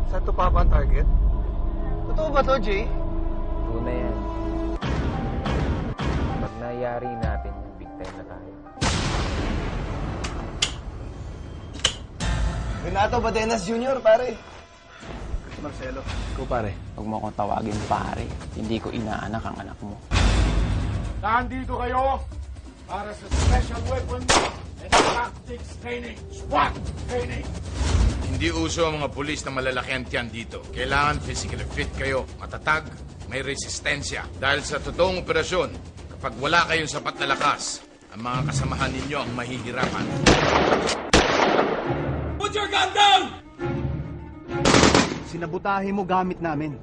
Saan to pa ba ang target? Totoo ba to, Jay? Tunay yan. Pag nangyari natin, big time na tayo. Renato Badenas Jr., pare. Marcelo. Ikaw pare, huwag mo akong tawagin pare. Hindi ko inaanak ang anak mo. Nandito kayo para sa Special Weapons and Tactics Training. SWAT Training. Hindi uso ang mga pulis na malalaki ang tiyan dito. Kailangan physically fit kayo, matatag, may resistensya. Dahil sa totoong operasyon, kapag wala kayong sapat na lakas, ang mga kasamahan ninyo ang mahihirapan. Put your gun down! Sinabutahe mo gamit namin.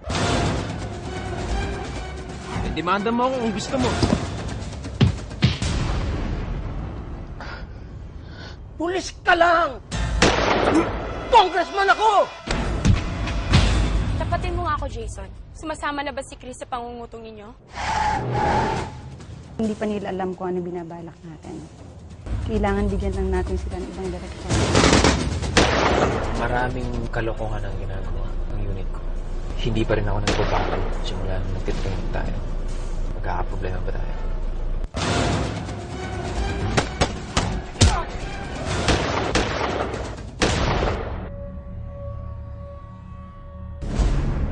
Demanda mo ako kung gusto mo. Pulis ka lang! Congressman ako! Tapatin mo nga ako, Jason. Sumasama na ba si Chris sa pangungutong ninyo? Hindi pa nila alam kung ano binabalak natin. Kailangan bigyan lang natin sila ng ibang direksyon. Maraming kalokohan ang ginagawa ng unit ko. Hindi pa rin ako nagbabago simula nung nagtitraining tayo. Magkakaproblema ba tayo?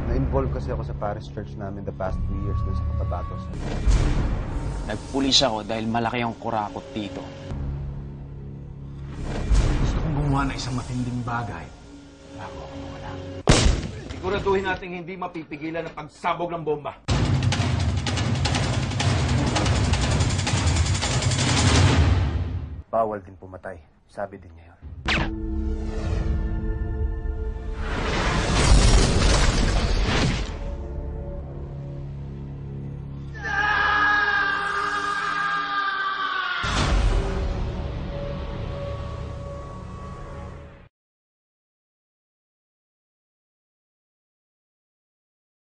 Na-involve kasi ako sa parish church namin the past 2 years dun sa Cotabatos. Nagpulis ako dahil malaki ang kurakot dito. Gusto kong gumawa ng isang matinding bagay. Wala ko akong wala. Siguraduhin natin hindi mapipigilan ang pagsabog ng bomba. Bawal din pumatay. Sabi din niya yun.